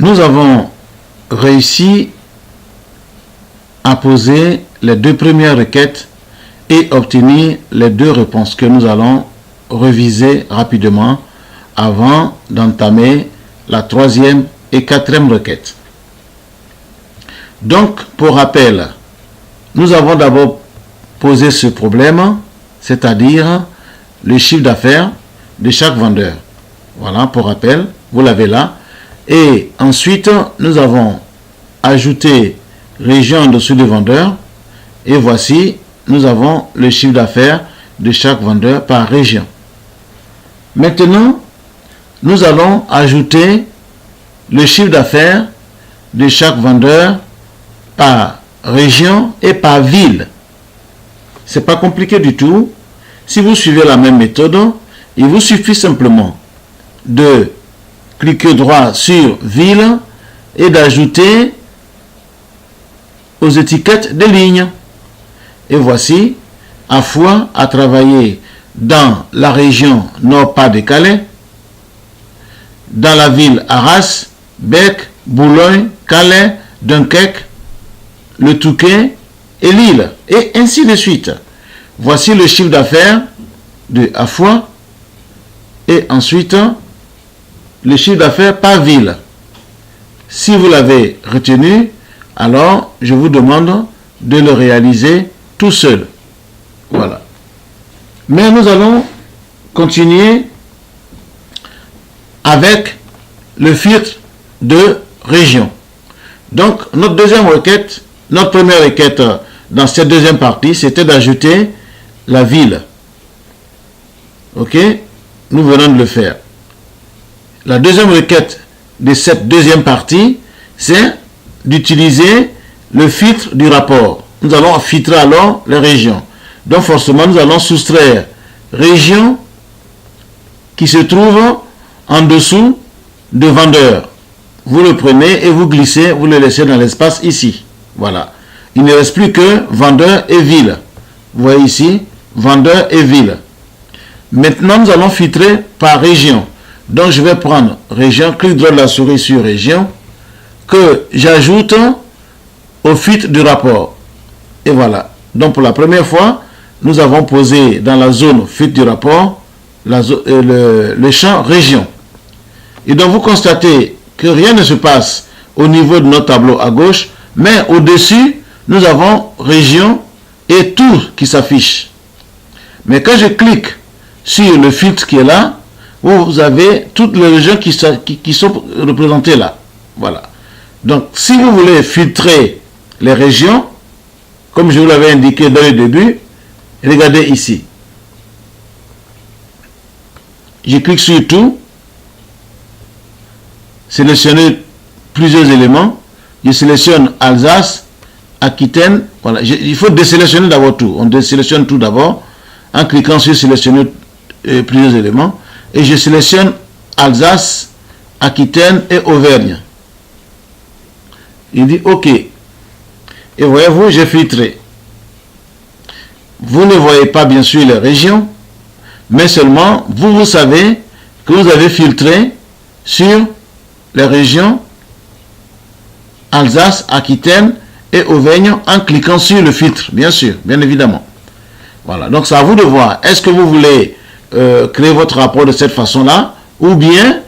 nous avons réussi à poser les deux premières requêtes et obtenir les deux réponses que nous allons reviser rapidement avant d'entamer la troisième et quatrième requête. Donc, pour rappel, nous avons d'abord posé ce problème, c'est-à-dire le chiffre d'affaires de chaque vendeur. Voilà, pour rappel, vous l'avez là. Et ensuite, nous avons ajouté région en dessous du vendeur. Et voici, nous avons le chiffre d'affaires de chaque vendeur par région. Maintenant, nous allons ajouter le chiffre d'affaires de chaque vendeur par région et par ville. C'est pas compliqué du tout. Si vous suivez la même méthode, il vous suffit simplement de cliquer droit sur ville et d'ajouter aux étiquettes des lignes. Et voici, Afouan a travaillé dans la région Nord-Pas-de-Calais, dans la ville Arras, Bec, Boulogne, Calais, Dunkerque, le Touquet et Lille, et ainsi de suite. Voici le chiffre d'affaires de Afouan et ensuite le chiffre d'affaires par ville. Si vous l'avez retenu, alors je vous demande de le réaliser tout seul. Voilà. Mais nous allons continuer avec le filtre de région. Donc, notre deuxième requête, notre première requête dans cette deuxième partie, c'était d'ajouter la ville. Ok? Nous venons de le faire. La deuxième requête de cette deuxième partie, c'est d'utiliser le filtre du rapport. Nous allons filtrer alors les régions. Donc forcément, nous allons soustraire région qui se trouve en dessous de vendeur. Vous le prenez et vous glissez, vous le laissez dans l'espace ici. Voilà. Il ne reste plus que vendeur et ville. Vous voyez ici, vendeur et ville. Maintenant, nous allons filtrer par région. Donc, je vais prendre région, clic droit de la souris sur région, que j'ajoute au filtre du rapport. Et voilà. Donc, pour la première fois, nous avons posé dans la zone filtre du rapport le champ région. Et donc, vous constatez que rien ne se passe au niveau de notre tableau à gauche, mais au-dessus, nous avons région et tout qui s'affiche. Mais quand je clique sur le filtre qui est là, vous avez toutes les régions qui sont représentées là. Voilà. Donc, si vous voulez filtrer les régions, comme je vous l'avais indiqué dans le début, regardez ici. Je clique sur tout, sélectionner plusieurs éléments. Je sélectionne Alsace, Aquitaine. Voilà. Il faut désélectionner d'abord tout. On désélectionne tout d'abord en cliquant sur sélectionner plusieurs éléments. Et je sélectionne Alsace, Aquitaine et Auvergne. Il dit OK. Et voyez-vous, j'ai filtré. Vous ne voyez pas bien sûr les régions, mais seulement vous savez que vous avez filtré sur les régions Alsace, Aquitaine et Auvergne en cliquant sur le filtre, bien sûr, bien évidemment. Voilà, donc c'est à vous de voir. Est-ce que vous voulez créer votre rapport de cette façon-là ou bien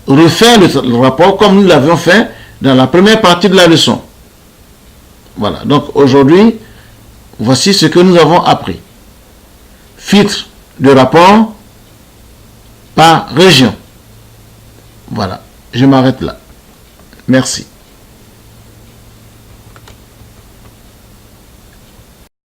refaire le rapport comme nous l'avions fait dans la première partie de la leçon. Voilà, donc aujourd'hui, voici ce que nous avons appris. Filtre de rapport par région. Voilà, je m'arrête là. Merci.